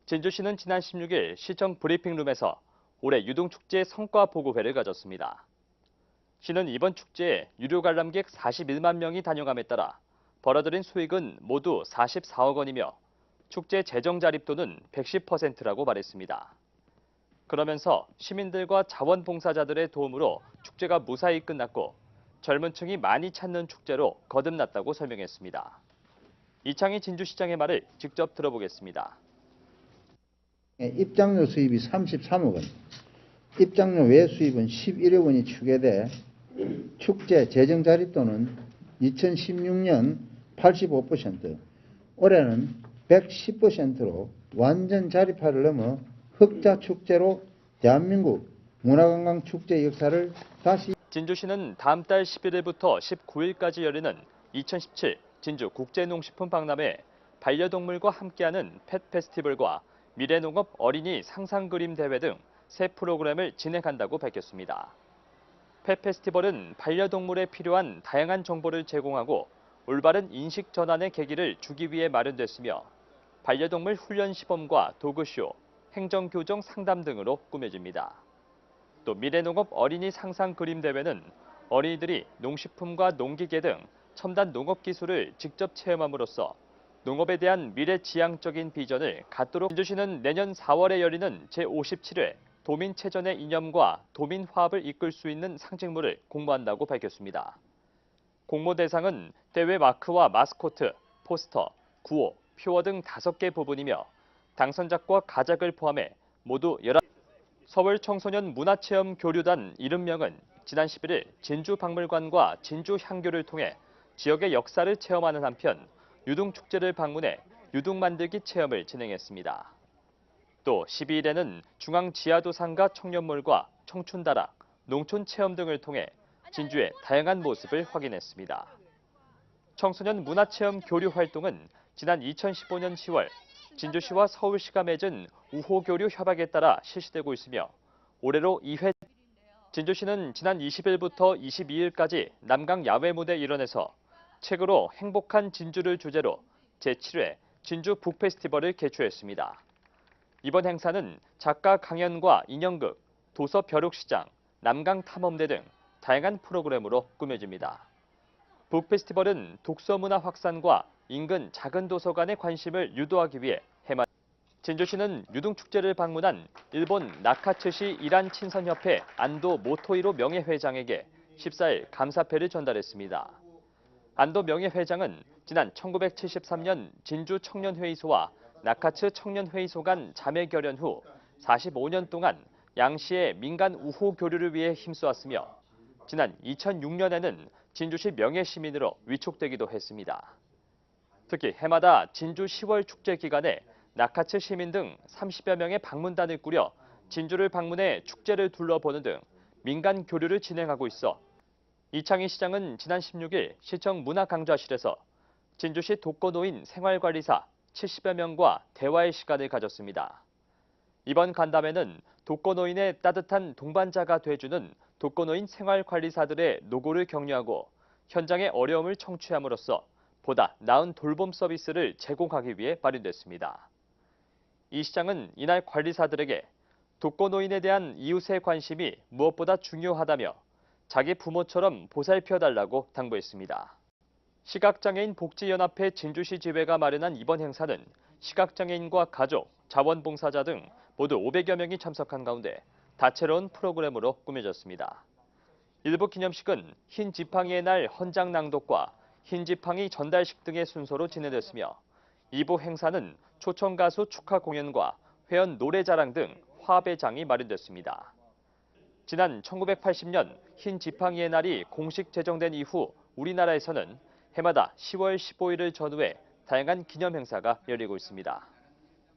진주시는 지난 16일 시청 브리핑룸에서 올해 유동축제 성과 보고회를 가졌습니다. 시는 이번 축제에 유료 관람객 41만 명이 다녀감에 따라 벌어들인 수익은 모두 44억 원이며 축제 재정 자립도는 110%라고 말했습니다. 그러면서 시민들과 자원봉사자들의 도움으로 축제가 무사히 끝났고 젊은 층이 많이 찾는 축제로 거듭났다고 설명했습니다. 이창희 진주시장의 말을 직접 들어보겠습니다. 입장료 수입이 33억 원, 입장료 외 수입은 11억 원이 추계돼 축제 재정 자립도는 2016년 85%, 올해는 110%로 완전 자립화를 넘어 흑자 축제로 대한민국 문화관광 축제 역사를 다시. 진주시는 다음 달 11일부터 19일까지 열리는 2017 진주 국제농식품 박람회 반려동물과 함께하는 펫 페스티벌과 미래농업 어린이 상상그림 대회 등 세 프로그램을 진행한다고 밝혔습니다. 펫 페스티벌은 반려동물에 필요한 다양한 정보를 제공하고 올바른 인식 전환의 계기를 주기 위해 마련됐으며 반려동물 훈련 시범과 도그쇼, 행정교정 상담 등으로 꾸며집니다. 또 미래농업 어린이 상상 그림 대회는 어린이들이 농식품과 농기계 등 첨단 농업 기술을 직접 체험함으로써 농업에 대한 미래지향적인 비전을 갖도록. 진주시는 내년 4월에 열리는 제57회 도민체전의 이념과 도민화합을 이끌 수 있는 상징물을 공모한다고 밝혔습니다. 공모 대상은 대회 마크와 마스코트, 포스터, 구호, 표어 등 5개 부분이며 당선작과 가작을 포함해 모두 11. 서울 청소년 문화체험 교류단 70명은 지난 11일 진주박물관과 진주향교를 통해 지역의 역사를 체험하는 한편 유등축제를 방문해 유등 만들기 체험을 진행했습니다. 또 12일에는 중앙지하도상가 청년몰과 청춘다락, 농촌체험 등을 통해 진주의 다양한 모습을 확인했습니다. 청소년 문화체험 교류 활동은 지난 2015년 10월 진주시와 서울시가 맺은 우호교류 협약에 따라 실시되고 있으며 올해로 2회. 진주시는 지난 20일부터 22일까지 남강 야외무대 일원에서 책으로 행복한 진주를 주제로 제7회 진주 북페스티벌을 개최했습니다. 이번 행사는 작가 강연과 인형극, 도서 벼룩시장, 남강 탐험대 등 다양한 프로그램으로 꾸며집니다. 북페스티벌은 독서문화 확산과 인근 작은 도서관의 관심을 유도하기 위해 진주시는 유등축제를 방문한 일본 나카츠시 이란 친선협회 안도 모토이로 명예회장에게 14일 감사패를 전달했습니다. 안도 명예회장은 지난 1973년 진주 청년회의소와 나카츠 청년회의소 간 자매 결연 후 45년 동안 양시의 민간 우호 교류를 위해 힘써왔으며 지난 2006년에는 진주시 명예시민으로 위촉되기도 했습니다. 특히 해마다 진주 10월 축제 기간에 나카츠 시민 등 30여 명의 방문단을 꾸려 진주를 방문해 축제를 둘러보는 등 민간 교류를 진행하고 있어 이창희 시장은 지난 16일 시청 문화강좌실에서 진주시 독거노인 생활관리사 70여 명과 대화의 시간을 가졌습니다. 이번 간담회는 독거노인의 따뜻한 동반자가 돼주는 독거노인 생활관리사들의 노고를 격려하고 현장의 어려움을 청취함으로써 보다 나은 돌봄 서비스를 제공하기 위해 마련됐습니다. 이 시장은 이날 관리사들에게 독거노인에 대한 이웃의 관심이 무엇보다 중요하다며 자기 부모처럼 보살펴달라고 당부했습니다. 시각장애인 복지연합회 진주시 지회가 마련한 이번 행사는 시각장애인과 가족, 자원봉사자 등 모두 500여 명이 참석한 가운데 다채로운 프로그램으로 꾸며졌습니다. 일부 기념식은 흰 지팡이의 날 헌장 낭독과 흰 지팡이 전달식 등의 순서로 진행됐으며 2부 행사는 초청 가수 축하 공연과 회원 노래자랑 등 화배장이 마련됐습니다. 지난 1980년 흰 지팡이의 날이 공식 제정된 이후 우리나라에서는 해마다 10월 15일을 전후해 다양한 기념 행사가 열리고 있습니다.